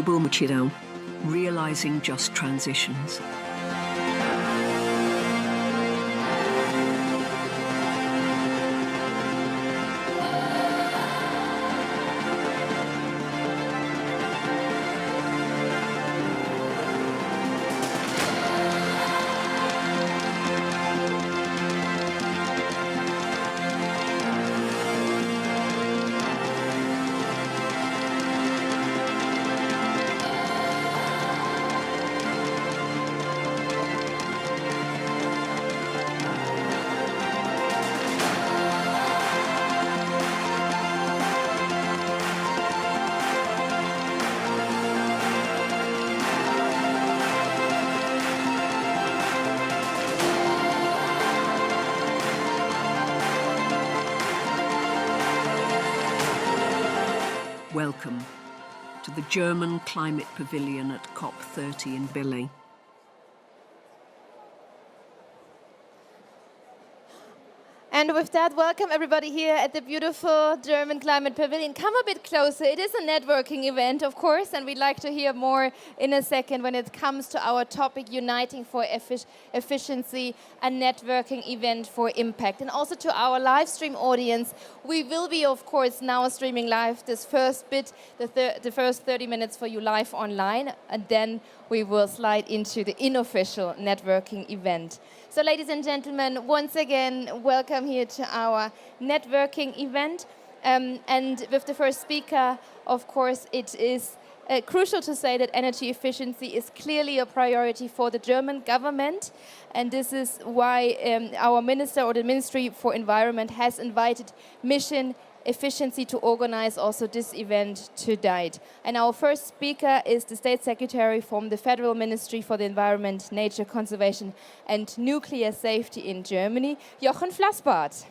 global multidão, realizing just transitions. Welcome to the German Climate Pavilion at COP30 in Billy. And with that, welcome everybody here at the beautiful German Climate Pavilion. Come a bit closer. It is a networking event, of course, and we'd like to hear more in a second when it comes to our topic, Uniting for Efficiency, a networking event for impact. And also to our live stream audience, we will be, of course, now streaming live this first bit, the first 30 minutes for you live online, and then we will slide into the unofficial networking event. So ladies and gentlemen, once again, welcome here to our networking event. And with the first speaker, of course, it is crucial to say that energy efficiency is clearly a priority for the German government. And this is why our minister or the Ministry for Environment has invited Mission Efficiency to organize also this event tonight. And our first speaker is the State Secretary from the Federal Ministry for the Environment, Nature Conservation and Nuclear Safety in Germany, Jochen Flasbarth.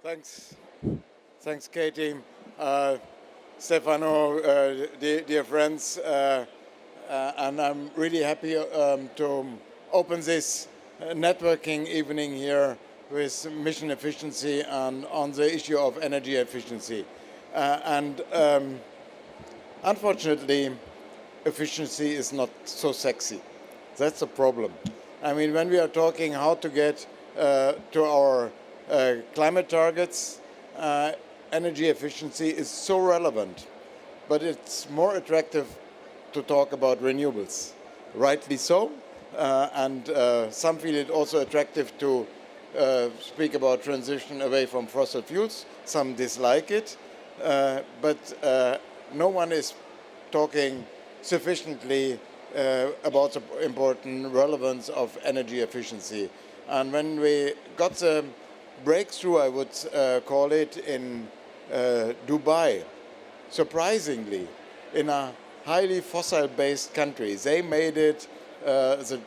Thanks, Katie. Stefano, dear friends, and I'm really happy to open this networking evening here with mission efficiency and on the issue of energy efficiency. Unfortunately, efficiency is not so sexy. That's the problem. I mean, when we are talking how to get to our climate targets, energy efficiency is so relevant, but it's more attractive to talk about renewables. Rightly so. And some feel it also attractive to speak about transition away from fossil fuels. Some dislike it, but no one is talking sufficiently about the important relevance of energy efficiency. And when we got the breakthrough, I would call it, in Dubai, surprisingly, in a highly fossil-based country, they made it the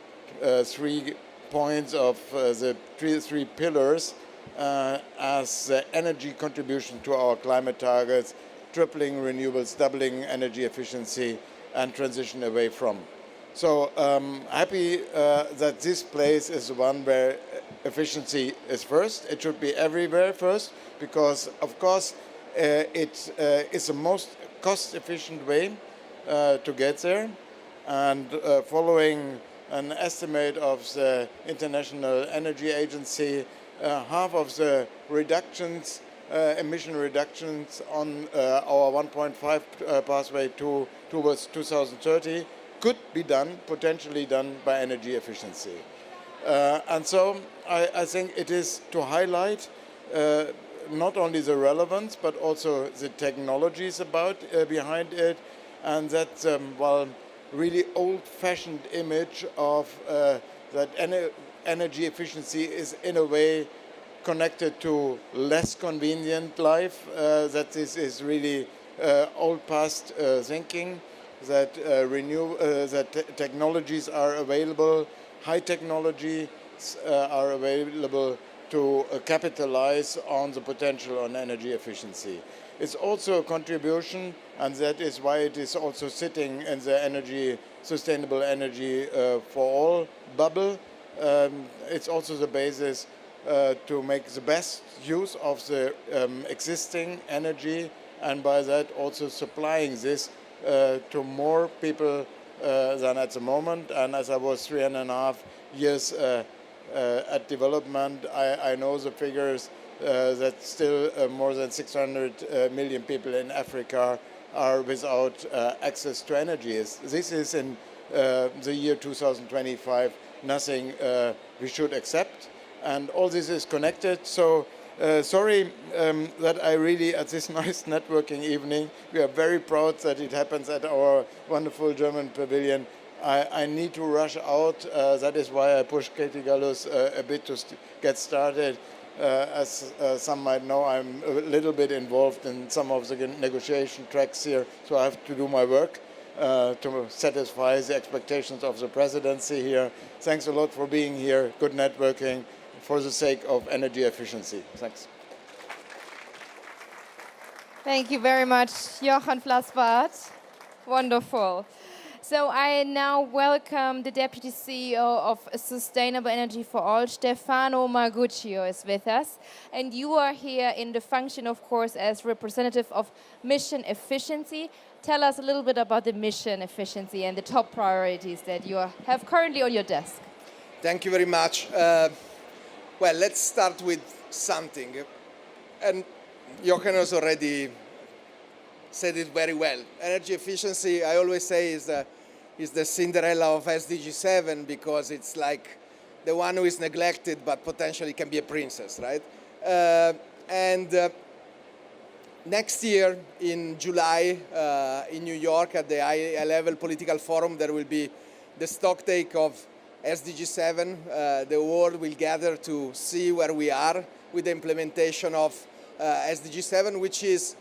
3 points of the three pillars as the energy contribution to our climate targets, tripling renewables, doubling energy efficiency, and transition away from. So happy that this place is the one where efficiency is first. It should be everywhere first, because of course it is the most cost-efficient way to get there. And following an estimate of the International Energy Agency, half of the reductions, emission reductions on our 1.5 pathway towards 2030 could be done, potentially done by energy efficiency. And so I think it is to highlight not only the relevance, but also the technologies behind it, and that really old-fashioned image of that energy efficiency is in a way connected to less convenient life, that this is really old past thinking, that that technologies are available, high technologies are available to capitalize on the potential on energy efficiency. It's also a contribution, and that is why it is also sitting in the sustainable energy for all bubble. It's also the basis to make the best use of the existing energy, and by that also supplying this to more people than at the moment. And as I was 3.5 years at development, I know the figures that still more than 600 million people in Africa are without access to energy. This is in the year 2025 nothing we should accept, and all this is connected. So sorry that I really, at this nice networking evening, we are very proud that it happens at our wonderful German pavilion. I need to rush out. That is why I pushed Katie Gallus a bit to get started. As some might know, I'm a little bit involved in some of the negotiation tracks here, so I have to do my work to satisfy the expectations of the presidency here. Thanks a lot for being here. Good networking for the sake of energy efficiency. Thanks. Thank you very much, Jochen Flasbarth. Wonderful. So I now welcome the Deputy CEO of Sustainable Energy for All, Stefano Marguccio, is with us. And you are here in the function, of course, as representative of mission efficiency. Tell us a little bit about the mission efficiency and the top priorities that you have currently on your desk. Thank you very much. Well, let's start with something. And Jochen has already said it very well. Energy efficiency, I always say, is the Cinderella of SDG 7, because it's like the one who is neglected but potentially can be a princess, right? Next year in July in New York at the high-level political forum, there will be the stocktake of SDG 7. The world will gather to see where we are with the implementation of SDG 7, which is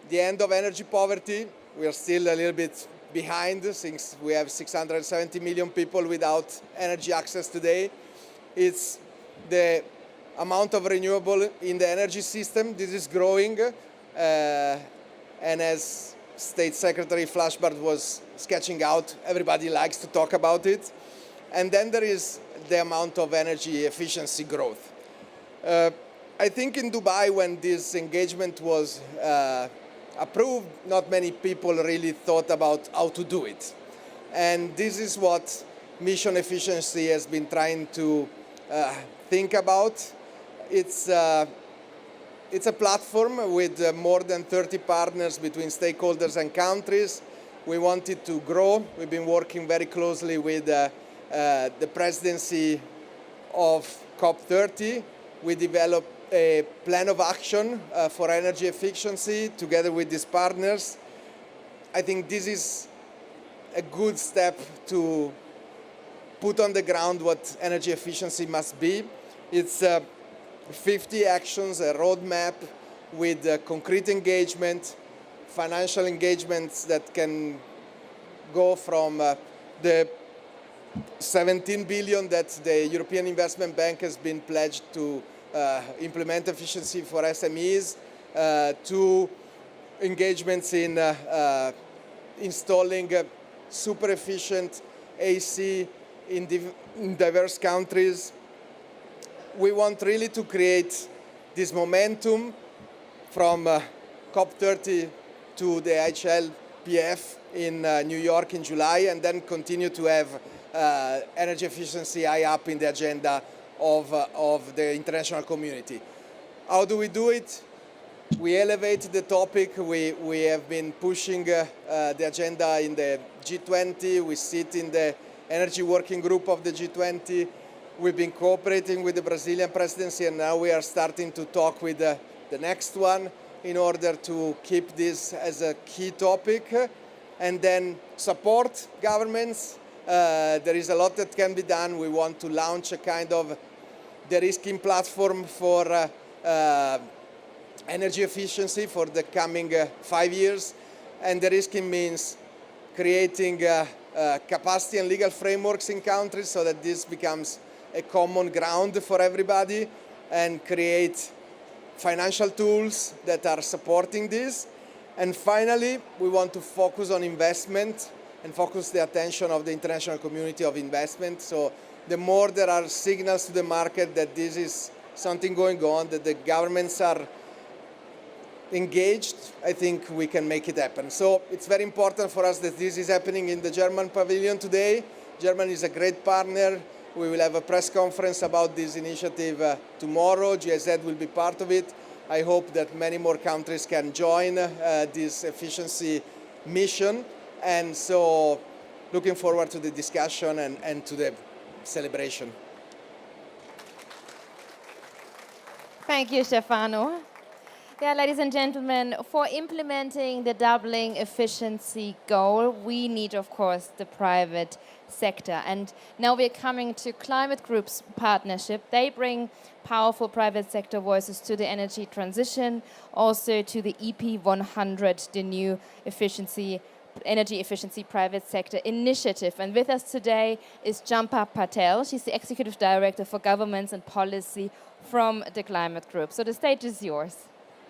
the end of energy poverty. We are still a little bit behind, since we have 670 million people without energy access today. It's the amount of renewable in the energy system. This is growing, and as State Secretary Flasbarth was sketching out, everybody likes to talk about it. And then there is the amount of energy efficiency growth. I think in Dubai, when this engagement was approved, not many people really thought about how to do it. And this is what mission efficiency has been trying to think about. It's a platform with more than 30 partners between stakeholders and countries. We want it to grow. We've been working very closely with the presidency of COP30. We developed a plan of action for energy efficiency together with these partners. I think this is a good step to put on the ground what energy efficiency must be. It's 50 actions, a roadmap with concrete engagement, financial engagements that can go from the 17 billion that the European Investment Bank has been pledged to implement efficiency for SMEs, to engagements in installing super efficient AC in diverse countries. We want really to create this momentum from COP30 to the HLPF in New York in July, and then continue to have energy efficiency high up in the agenda of the international community. How do we do it? We elevate the topic. We have been pushing the agenda in the G20. We sit in the energy working group of the G20. We've been cooperating with the Brazilian presidency, and now we are starting to talk with the next one in order to keep this as a key topic, and then support governments. There is a lot that can be done. We want to launch a kind of de-risking platform for energy efficiency for the coming 5 years. And de-risking means creating capacity and legal frameworks in countries so that this becomes a common ground for everybody, and create financial tools that are supporting this. And finally, we want to focus on investment and focus the attention of the international community of investment. So the more there are signals to the market that this is something going on, that the governments are engaged, I think we can make it happen. So it's very important for us that this is happening in the German pavilion today. Germany is a great partner. We will have a press conference about this initiative tomorrow. GIZ will be part of it. I hope that many more countries can join this efficiency mission. And so looking forward to the discussion and to the celebration. Thank you, Stefano. Yeah, ladies and gentlemen, for implementing the doubling efficiency goal, we need, of course, the private sector. And now we're coming to Climate Group's partnership. They bring powerful private sector voices to the energy transition, also to the EP100, the new energy efficiency private sector initiative. And with us today is Champa Patel. She's the Executive Director for Governments and Policy from the Climate Group. So the stage is yours.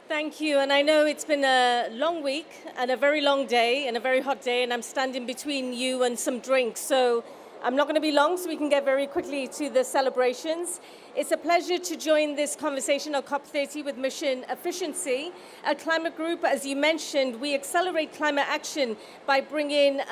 Thank you, and I know it's been a long week and a very long day and a very hot day, and I'm standing between you and some drinks, so I'm not going to be long so we can get very quickly to the celebrations. It's a pleasure to join this conversation on COP30 with Mission Efficiency. At Climate Group, as you mentioned, we accelerate climate action by bringing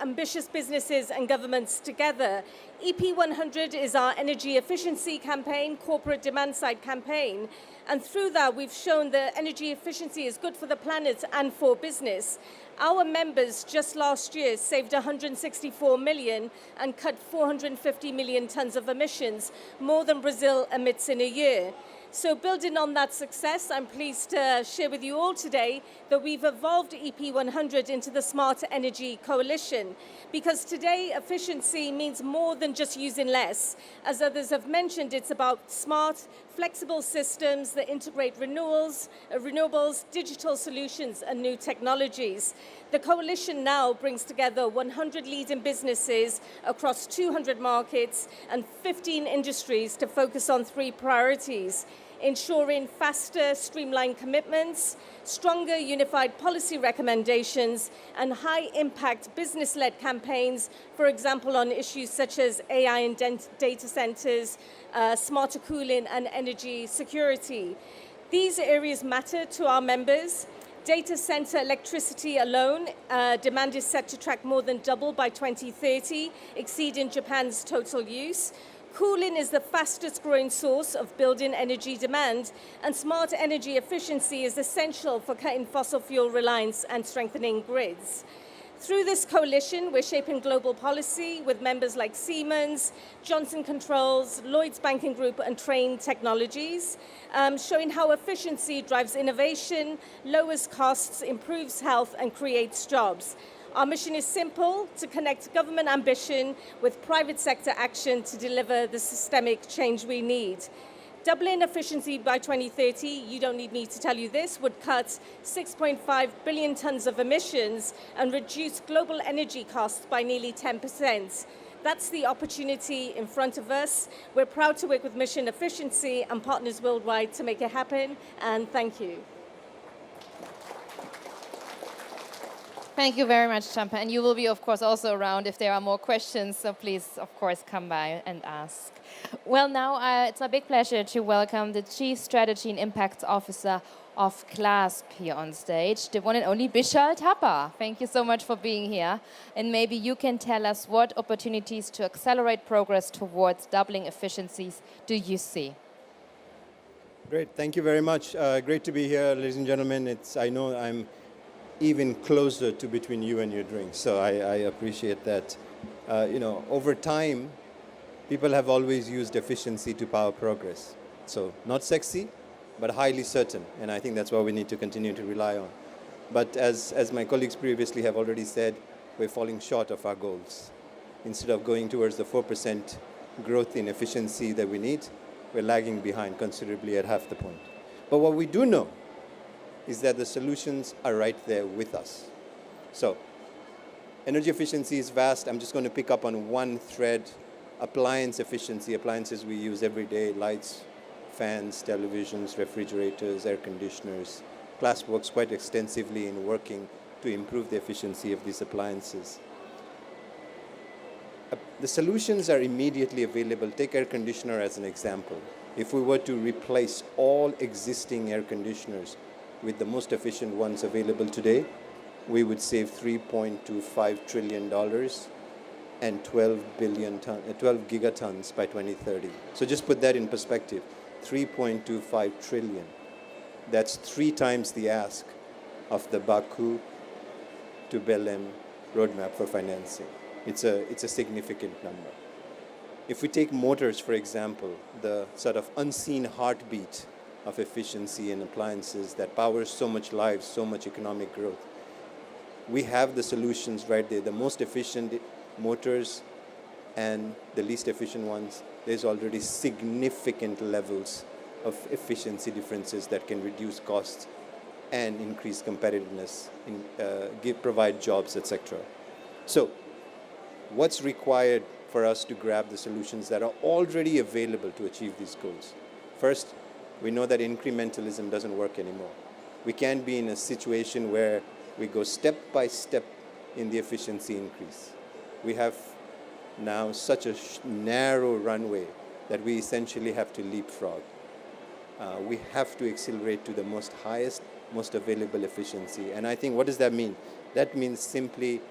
ambitious businesses and governments together. EP100 is our energy efficiency campaign, corporate demand side campaign. And through that, we've shown that energy efficiency is good for the planet and for business. Our members just last year saved 164 million and cut 450 million tons of emissions, more than Brazil emits in a year. So building on that success, I'm pleased to share with you all today that we've evolved EP100 into the Smart Energy Coalition, because today efficiency means more than just using less. As others have mentioned, it's about smart, flexible systems that integrate renewables, digital solutions, and new technologies. The coalition now brings together 100 leading businesses across 200 markets and 15 industries to focus on 3 priorities: ensuring faster, streamlined commitments, stronger unified policy recommendations, and high-impact business-led campaigns, for example, on issues such as AI and data centers, smarter cooling, and energy security. These areas matter to our members. Data center electricity alone, demand is set to track more than double by 2030, exceeding Japan's total use. Cooling is the fastest growing source of building energy demand, and smart energy efficiency is essential for cutting fossil fuel reliance and strengthening grids. Through this coalition, we're shaping global policy with members like Siemens, Johnson Controls, Lloyds Banking Group, and Trane Technologies, showing how efficiency drives innovation, lowers costs, improves health, and creates jobs. Our mission is simple: to connect government ambition with private sector action to deliver the systemic change we need. Doubling efficiency by 2030, you don't need me to tell you this, would cut 6.5 billion tons of emissions and reduce global energy costs by nearly 10%. That's the opportunity in front of us. We're proud to work with Mission Efficiency and partners worldwide to make it happen, and thank you. Thank you very much, Champa. And you will be, of course, also around if there are more questions. So please, of course, come by and ask. Well, now it's a big pleasure to welcome the Chief Strategy and Impact Officer of CLASP here on stage, the one and only Bishal Thapa. Thank you so much for being here. And maybe you can tell us what opportunities to accelerate progress towards doubling efficiencies do you see? Great. Thank you very much. Great to be here, ladies and gentlemen. I know I'm even closer to between you and your drinks. So I appreciate that. Over time, people have always used efficiency to power progress. So not sexy, but highly certain. And I think that's what we need to continue to rely on. But as my colleagues previously have already said, we're falling short of our goals. Instead of going towards the 4% growth in efficiency that we need, we're lagging behind considerably at half the point. But what we do know is that the solutions are right there with us. So energy efficiency is vast. I'm just going to pick up on one thread: appliance efficiency, appliances we use every day, lights, fans, televisions, refrigerators, air conditioners. CLASP works quite extensively in working to improve the efficiency of these appliances. The solutions are immediately available. Take air conditioner as an example. If we were to replace all existing air conditioners with the most efficient ones available today, we would save $3.25 trillion and 12 gigatons by 2030. So just put that in perspective, 3.25 trillion. That's 3 times the ask of the Baku to Belém roadmap for financing. It's a significant number. If we take motors, for example, the sort of unseen heartbeat of efficiency in appliances that powers so much life, so much economic growth, we have the solutions right there. The most efficient motors and the least efficient ones, there's already significant levels of efficiency differences that can reduce costs and increase competitiveness, provide jobs, etc. So what's required for us to grab the solutions that are already available to achieve these goals? First, we know that incrementalism doesn't work anymore. We can't be in a situation where we go step by step in the efficiency increase. We have now such a narrow runway that we essentially have to leapfrog. We have to accelerate to the highest, most available efficiency. And I think, what does that mean? That means simply,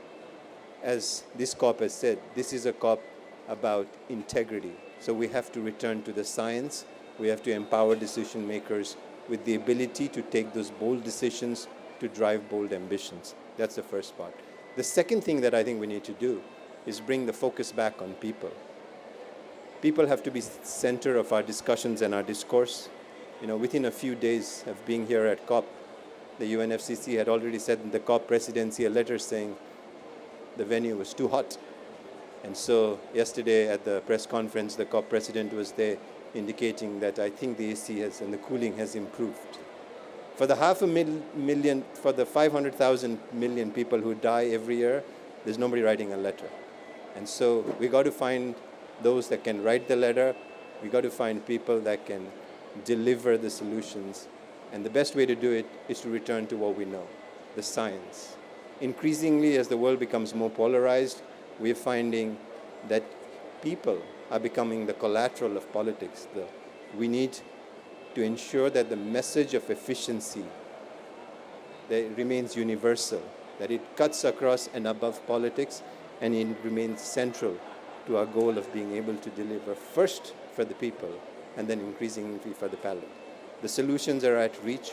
as this COP has said, this is a COP about integrity. So we have to return to the science. We have to empower decision makers with the ability to take those bold decisions to drive bold ambitions. That's the first part. The second thing that I think we need to do is bring the focus back on people. People have to be center of our discussions and our discourse. You know, within a few days of being here at COP, the UNFCCC had already sent in the COP presidency a letter saying the venue was too hot. And so yesterday at the press conference, the COP president was there indicating that I think the AC and the cooling has improved. For the 500,000 million people who die every year, there's nobody writing a letter. And so we got to find those that can write the letter. We got to find people that can deliver the solutions. And the best way to do it is to return to what we know, the science. Increasingly, as the world becomes more polarized, we're finding that people are becoming the collateral of politics. We need to ensure that the message of efficiency that remains universal, that it cuts across and above politics, and it remains central to our goal of being able to deliver first for the people and then increasingly for the planet. The solutions are at reach.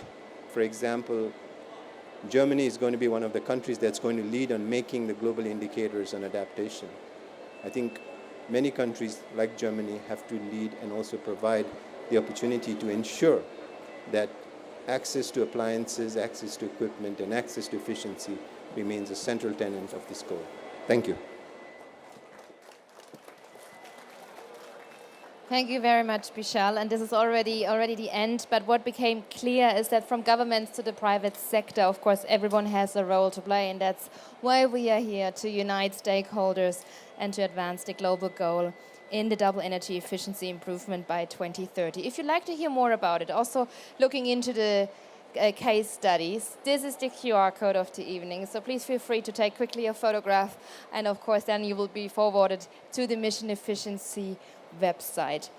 For example, Germany is going to be one of the countries that's going to lead on making the global indicators on adaptation. I think many countries like Germany have to lead and also provide the opportunity to ensure that access to appliances, access to equipment, and access to efficiency remains a central tenet of this goal. Thank you. Thank you very much, Bishal. And this is already the end. But what became clear is that from governments to the private sector, of course, everyone has a role to play. And that's why we are here, to unite stakeholders and to advance the global goal in the double energy efficiency improvement by 2030. If you'd like to hear more about it, also looking into the case studies, this is the QR code of the evening. So please feel free to take quickly a photograph. And of course, then you will be forwarded to the Mission Efficiency website.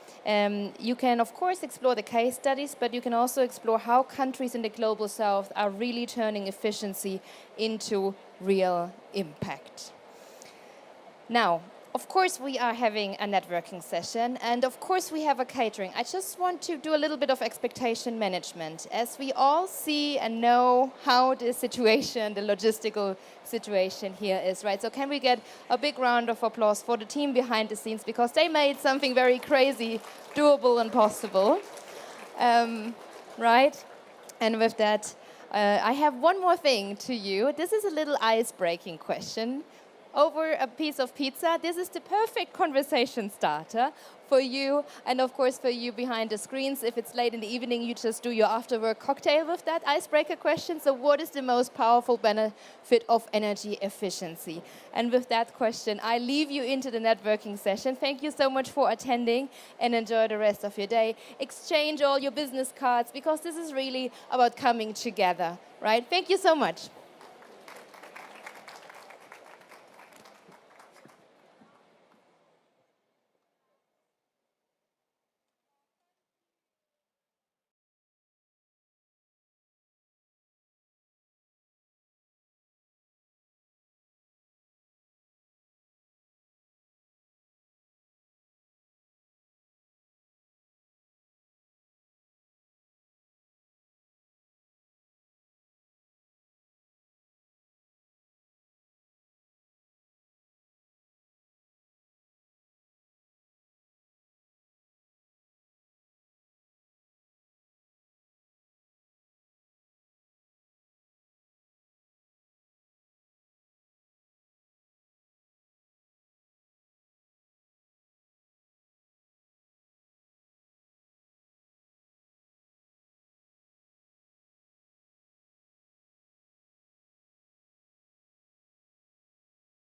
You can, of course, explore the case studies, but you can also explore how countries in the global south are really turning efficiency into real impact. Now, of course, we are having a networking session, and of course, we have a catering. I just want to do a little bit of expectation management, as we all see and know how the situation, the logistical situation here is, right? So can we get a big round of applause for the team behind the scenes, because they made something very crazy, doable and possible, right? And with that, I have one more thing to you. This is a little ice-breaking question. Over a piece of pizza, this is the perfect conversation starter for you, and of course for you behind the screens. If it's late in the evening, you just do your after-work cocktail with that icebreaker question. So what is the most powerful benefit of energy efficiency? And with that question, I leave you into the networking session. Thank you so much for attending, and enjoy the rest of your day. Exchange all your business cards, because this is really about coming together, right? Thank you so much.